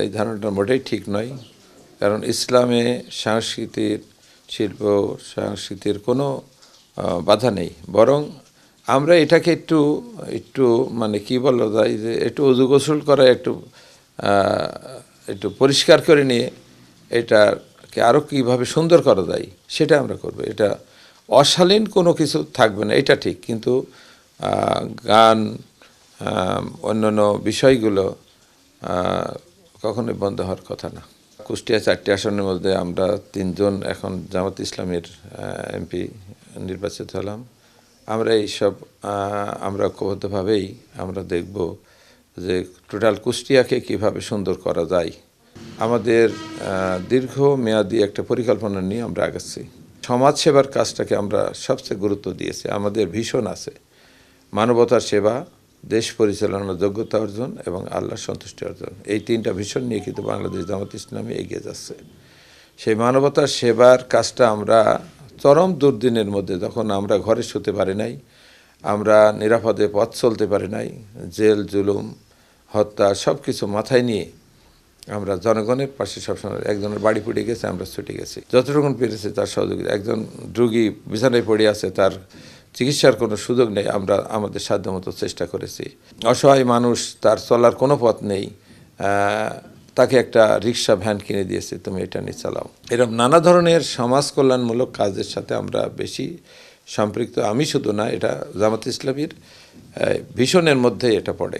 এই ধারণাটা মোটেই ঠিক নয়, কারণ ইসলামে সংস্কৃতির কোনো বাধা নেই। বরং আমরা এটাকে একটু একটু মানে কি বলা যায় যে একটু উজু গোসল করা, একটু পরিষ্কার করে নিয়ে এটাকে আরও কীভাবে সুন্দর করা যায় সেটা আমরা করব। এটা অশালীন কোনো কিছু থাকবে না, এটা ঠিক, কিন্তু গান অন্যান্য বিষয়গুলো কখনোই বন্ধ হওয়ার কথা না। কুষ্টিয়া 4টি আসনের মধ্যে আমরা 3 জন এখন জামাত ইসলামের এমপি নির্বাচিত হলাম। আমরা এইসব আমরা ঐক্যবদ্ধভাবেই আমরা দেখব যে টোটাল কুষ্টিয়াকে কিভাবে সুন্দর করা যায়। আমাদের দীর্ঘমেয়াদী একটা পরিকল্পনা নিয়ে আমরা আগাচ্ছি। সমাজসেবার কাজটাকে আমরা সবচেয়ে গুরুত্ব দিয়েছি। আমাদের ভীষণ আছে মানবতার সেবা, দেশ পরিচালনার যোগ্যতা অর্জন এবং আল্লাহর সন্তুষ্টি অর্জন। এই 3টা ভীষণ নিয়ে কিন্তু বাংলাদেশ জামাত ইসলামী এগিয়ে যাচ্ছে। সেই মানবতার সেবার কাজটা আমরা চরম দুর্দিনের মধ্যে, যখন আমরা ঘরে শুতে পারি নাই, আমরা নিরাপদে পথ চলতে পারি নাই, জেল জুলুম হত্যা সব কিছু মাথায় নিয়ে আমরা জনগণের পাশে সবসময়, একজনের বাড়ি পুড়ে গেছে আমরা ছুটে গেছি, যতটুকু পেরেছে তার সহযোগিতা। একজন রোগী বিছানায় পড়ে আছে, তার চিকিৎসার কোনো সুযোগ নেই, আমরা আমাদের সাধ্যমতো চেষ্টা করেছি। অসহায় মানুষ, তার চলার কোনো পথ নেই, তাকে একটা রিক্সা ভ্যান কিনে দিয়েছে, তুমি এটা নিয়ে চালাও। এরকম নানা ধরনের সমাজ কল্যাণমূলক কাজের সাথে আমরা বেশি সম্পৃক্ত। আমি শুধু না, এটা জামাত ইসলামীর ভিশনের মধ্যে এটা পড়ে।